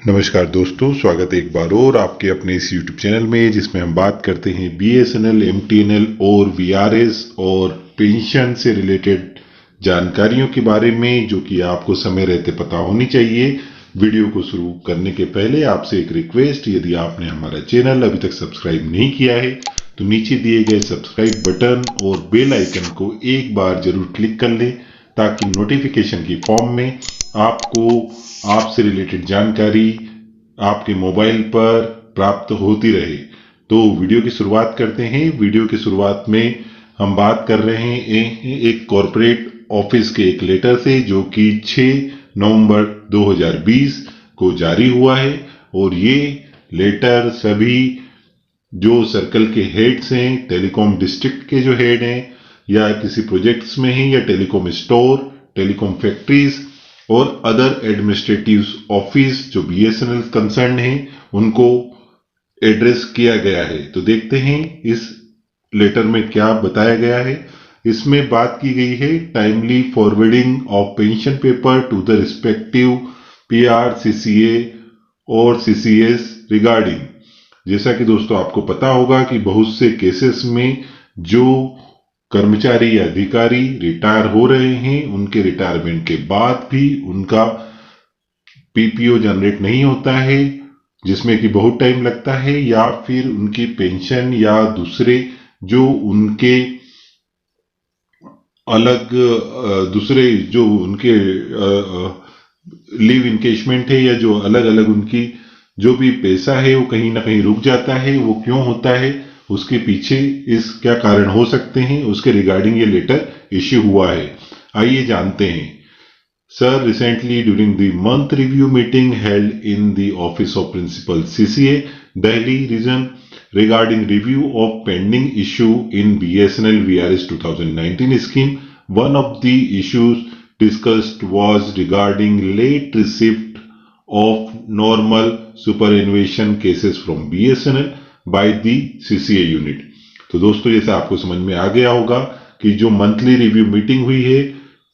नमस्कार दोस्तों, स्वागत है एक बार और आपके अपने इस YouTube चैनल में जिसमें हम बात करते हैं BSNL, MTNL और VRS और पेंशन से रिलेटेड जानकारियों के बारे में, जो कि आपको समय रहते पता होनी चाहिए। वीडियो को शुरू करने के पहले आपसे एक रिक्वेस्ट, यदि आपने हमारा चैनल अभी तक सब्सक्राइब नहीं किया है तो नीचे दिए गए सब्सक्राइब बटन और बेल आइकन को एक बार जरूर क्लिक कर लें, ताकि नोटिफिकेशन की फॉर्म में आपको आपसे रिलेटेड जानकारी आपके मोबाइल पर प्राप्त होती रहे। तो वीडियो की शुरुआत करते हैं। वीडियो की शुरुआत में हम बात कर रहे हैं एक कॉरपोरेट ऑफिस के एक लेटर से, जो कि 6 नवंबर 2020 को जारी हुआ है। और ये लेटर सभी जो सर्कल के हेड्स हैं, टेलीकॉम डिस्ट्रिक्ट के जो हेड हैं, या किसी प्रोजेक्ट्स में हैं, या टेलीकॉम स्टोर, टेलीकॉम फैक्ट्रीज और अदर एडमिनिस्ट्रेटिव ऑफिस जो BSNL कंसर्न है, उनको एड्रेस किया गया है। तो देखते हैं इस लेटर में क्या बताया गया है। इसमें बात की गई है timely forwarding of pension paper two the respective PR, CCA और CCS रिगार्डिंग। जैसा कि दोस्तों आपको पता होगा कि बहुत से केसेस में जो कर्मचारी या अधिकारी रिटायर हो रहे हैं, उनके रिटायरमेंट के बाद भी उनका PPO जनरेट नहीं होता है, जिसमें कि बहुत टाइम लगता है, या फिर उनकी पेंशन या दूसरे जो उनके अलग दूसरे जो उनके लीव इनकेशमेंट है, या जो अलग अलग उनकी जो भी पैसा है वो कहीं ना कहीं रुक जाता है। वो क्यों होता है, उसके पीछे इस क्या कारण हो सकते हैं, उसके रिगार्डिंग ये लेटर इश्यू हुआ है। आइए जानते हैं। Sir, recently during the month review meeting held in the office of Principal CCA, Delhi region, regarding review of pending issue in BSNL VRS 2019 scheme, one of the issues discussed was regarding late receipt of normal superannuation cases from BSNL by the CCA unit। तो दोस्तों, जैसे आपको समझ में आ गया होगा कि जो मंथली रिव्यू मीटिंग हुई है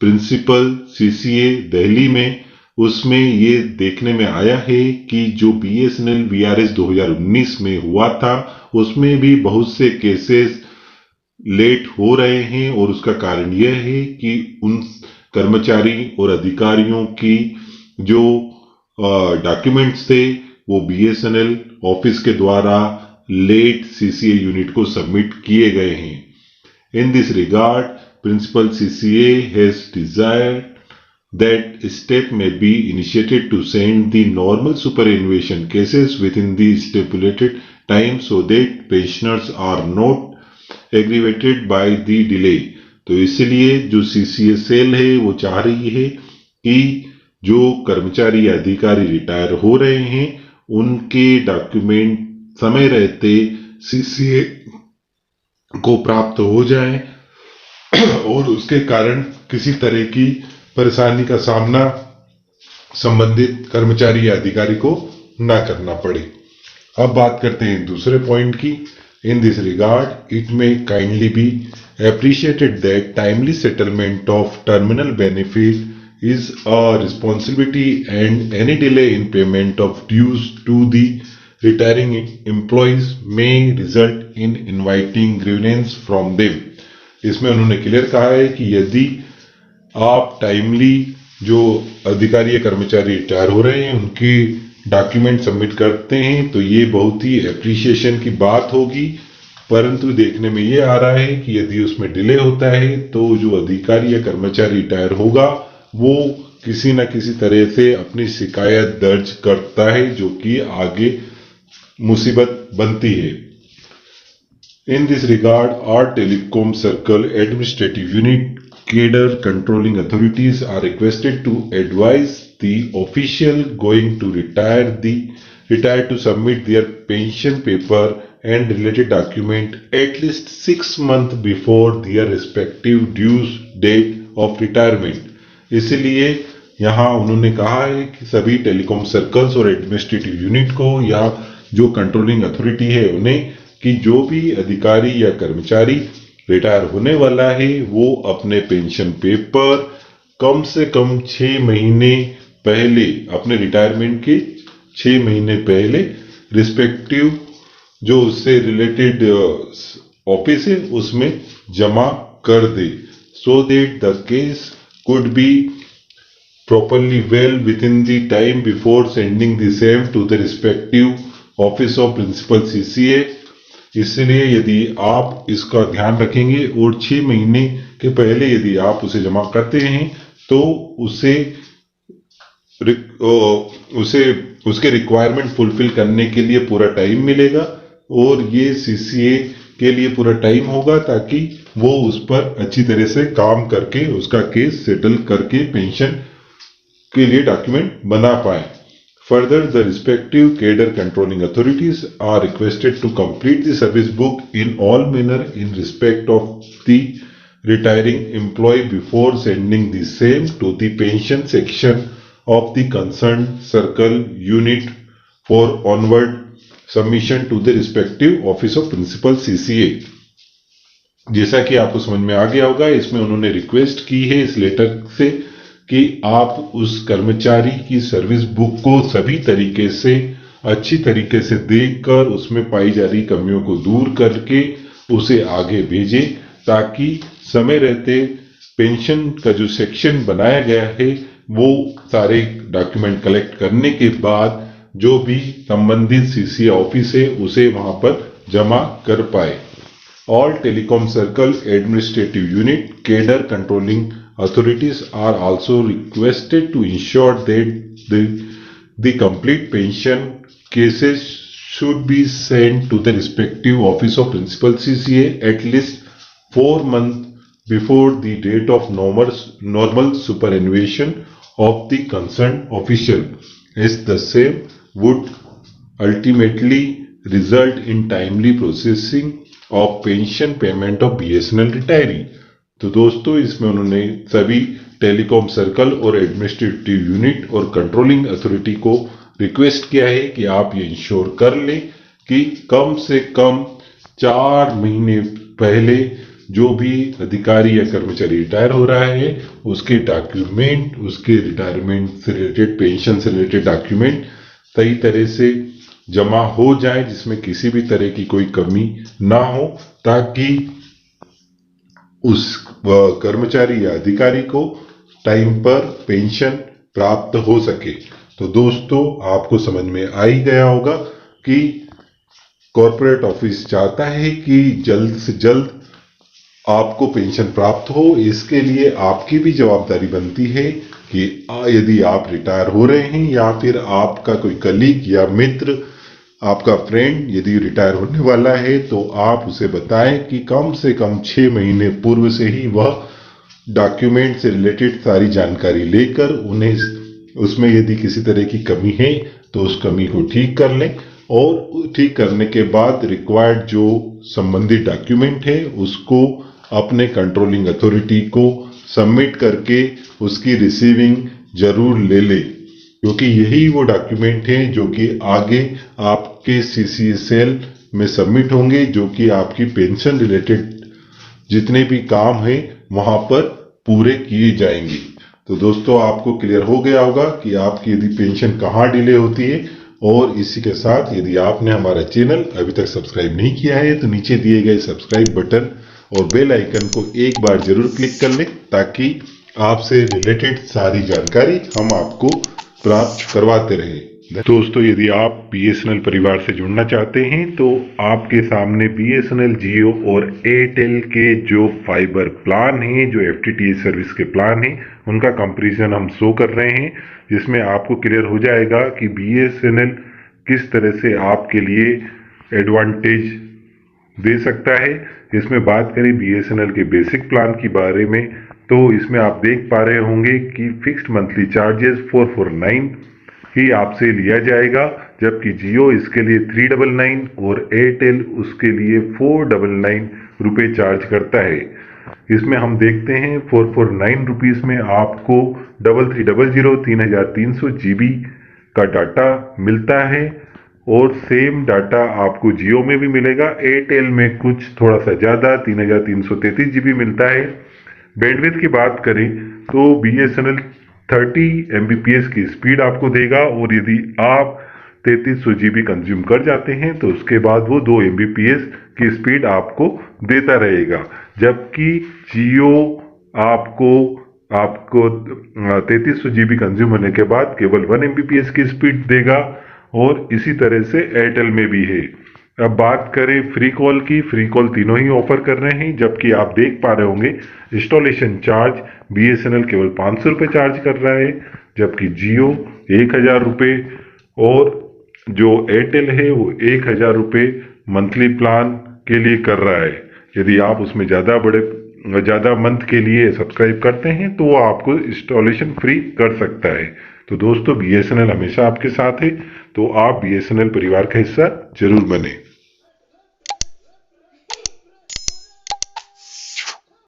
प्रिंसिपल CCA दिल्ली में, उसमें ये देखने में आया है कि जो BSNL VRS 2019 में हुआ था, उसमें भी बहुत से केसेस लेट हो रहे हैं। और उसका कारण यह है कि उन कर्मचारी और अधिकारियों की जो डॉक्यूमेंट्स थे वो BSNL ऑफिस के द्वारा लेट CCA यूनिट को सबमिट किए गए हैं। In this regard, Principal CCA has desired that a step may be initiated to send the normal superannuation cases within the stipulated time so that pensioners are not aggravated by the delay। तो इसलिए जो CCA cell है वो चाह रही है कि जो कर्मचारी या अधिकारी रिटायर हो रहे हैं, उनके डॉक्यूमेंट समय रहते CCA को प्राप्त हो जाए और उसके कारण किसी तरह की परेशानी का सामना संबंधित कर्मचारी या अधिकारी को ना करना पड़े। अब बात करते हैं दूसरे पॉइंट की। इन दिस रिगार्ड इट में kindly be appreciated that timely settlement of terminal benefit is a responsibility, and any delay in payment of dues to the retiring employees may result in inviting grievance from them। इसमें उन्होंने clear कहा है कि यदि आप timely जो अधिकारी या कर्मचारी रिटायर हो रहे हैं उनकी डॉक्यूमेंट सबमिट करते हैं तो ये बहुत ही एप्रिसिएशन की बात होगी। परंतु देखने में ये आ रहा है कि यदि उसमें डिले होता है तो जो अधिकारी या कर्मचारी रिटायर होगा वो किसी न किसी तरह से अपनी शिकायत दर्ज करता है, जो कि आगे मुसीबत बनती है। In this regard, our telecom circle administrative unit cadre controlling authorities are requested to advise the official going to retire to submit their pension paper and related document at least 6 months before their respective due date of retirement। इसलिए यहाँ उन्होंने कहा है कि सभी telecom circles और administrative unit को या जो कंट्रोलिंग अथॉरिटी है उन्हें कि जो भी अधिकारी या कर्मचारी रिटायर होने वाला है वो अपने पेंशन पेपर कम से कम 6 महीने पहले अपने रिटायरमेंट के 6 महीने पहले रिस्पेक्टिव जो उससे रिलेटेड ऑफिस है उसमें जमा कर दे, so that the case could be properly well within the time before sending the same to the respective office of principal CCA। इसलिए यदि आप इसका ध्यान रखेंगे और 6 महीने के पहले यदि आप उसे जमा करते हैं तो उसके रिक्वायरमेंट फुलफिल करने के लिए पूरा टाइम मिलेगा और ये सीसीए के लिए पूरा टाइम होगा ताकि वो उस पर अच्छी तरह से काम करके उसका केस सेटल करके पेंशन के लिए डॉक्यूमेंट बना पाए। Further, the respective cadre controlling authorities are requested to complete the service book in all manner in respect of the retiring employee before sending the same to the pension section of the concerned circle unit for onward submission to the respective office of principal CCA। जैसा कि आपको समझ में आ गया होगा, इसमें उन्होंने request की है इस लेटर से कि आप उस कर्मचारी की सर्विस बुक को सभी तरीके से अच्छी तरीके से देखकर उसमें पाई जा रही कमियों को दूर करके उसे आगे भेजें ताकि समय रहते पेंशन का जो सेक्शन बनाया गया है वो सारे डॉक्यूमेंट कलेक्ट करने के बाद जो भी संबंधित सीसीए ऑफिस है उसे वहां पर जमा कर पाए। All telecom circle administrative unit cadre controlling authorities are also requested to ensure that the complete pension cases should be sent to the respective office of principal CCA at least 4 months before the date of normal superannuation of the concerned official, as the same would ultimately result in timely processing of pension payment of BSNL retiree. तो दोस्तों इसमें उन्होंने सभी telecom circle और administrative unit और controlling authority को request किया है कि आप ये इंश्योर कर लें कि कम से कम 4 महीने पहले जो भी अधिकारी या कर्मचारी रिटायर हो रहा है उसके डॉक्यूमेंट, उसके रिटायरमेंट से रिलेटेड, पेंशन से रिलेटेड डॉक्यूमेंट सही तरह से जमा हो जाए जिसमें किसी भी तरह की कोई कमी ना हो ताकि उस कर्मचारी या अधिकारी को टाइम पर पेंशन प्राप्त हो सके। तो दोस्तों आपको समझ में आ ही गया होगा कि कॉर्पोरेट ऑफिस चाहता है कि जल्द से जल्द आपको पेंशन प्राप्त हो। इसके लिए आपकी भी जवाबदारी बनती है कि यदि आप रिटायर हो रहे हैं या फिर आपका कोई कलीग या मित्र, आपका फ्रेंड यदि रिटायर होने वाला है तो आप उसे बताएं कि कम से कम 6 महीने पूर्व से ही वह डॉक्यूमेंट से रिलेटेड सारी जानकारी लेकर उन्हें उसमें यदि किसी तरह की कमी है तो उस कमी को ठीक कर लें और ठीक करने के बाद रिक्वायर्ड जो संबंधित डॉक्यूमेंट है उसको अपने कंट्रोलिंग अथॉरिटी को सबमिट करके उसकी रिसीविंग जरूर ले ले, क्योंकि यही वो डॉक्यूमेंट हैं जो कि आगे आपके सीसीए सेल में सबमिट होंगे जो कि आपकी पेंशन रिलेटेड जितने भी काम हैं वहां पर पूरे किए जाएंगे। तो दोस्तों आपको क्लियर हो गया होगा कि आपकी यदि पेंशन कहाँ डिले होती है। और इसी के साथ यदि आपने हमारा चैनल अभी तक सब्सक्राइब नहीं किया है तो नीचे दिए गए सब्सक्राइब बटन और बेल आइकन को एक बार जरूर क्लिक कर लें ताकि आपसे रिलेटेड सारी जानकारी हम आपको प्राप्त करवाते रहे। दोस्तों यदि आप BSNL परिवार से जुड़ना चाहते हैं तो आपके सामने BSNL, जियो और एयरटेल के जो फाइबर प्लान हैं, जो FTTH सर्विस के प्लान हैं, उनका कंपैरिजन हम शो कर रहे हैं जिसमें आपको क्लियर हो जाएगा कि BSNL किस तरह से आपके लिए एडवांटेज दे सकता है। इसमें बात करें BSNL के बेसिक प्लान के बारे में तो इसमें आप देख पा रहे होंगे कि फिक्स्ड मंथली चार्जेस 449 ही आपसे लिया जाएगा, जबकि जियो इसके लिए 399 और एयरटेल उसके लिए 499 रुपए चार्ज करता है। इसमें हम देखते हैं 449 रुपीज में आपको 3300 GB का डाटा मिलता है और सेम डाटा आपको जियो में भी मिलेगा। एयरटेल में कुछ थोड़ा सा ज्यादा 3333 GB मिलता है। बैंडविड्थ की बात करें तो BSNL 30 Mbps की स्पीड आपको देगा और यदि आप 3300 GB कंज्यूम कर जाते हैं तो उसके बाद वो 2 Mbps की स्पीड आपको देता रहेगा। जबकि जियो आपको 3300 GB कंज्यूम होने के बाद केवल 1 Mbps की स्पीड देगा, और इसी तरह से एयरटेल में भी है। अब बात करें फ्री कॉल की, फ्री कॉल तीनों ही ऑफर कर रहे हैं। जबकि आप देख पा रहे होंगे इंस्टॉलेशन चार्ज BSNL केवल 500 रुपये चार्ज कर रहा है, जबकि जियो 1000 रुपये, और जो एयरटेल है वो 1000 रुपये मंथली प्लान के लिए कर रहा है। यदि आप उसमें ज़्यादा मंथ के लिए सब्सक्राइब करते हैं तो वो आपको इंस्टॉलेशन फ्री कर सकता है। तो दोस्तों BSNL हमेशा आपके साथ है, तो आप BSNL परिवार का हिस्सा जरूर बने।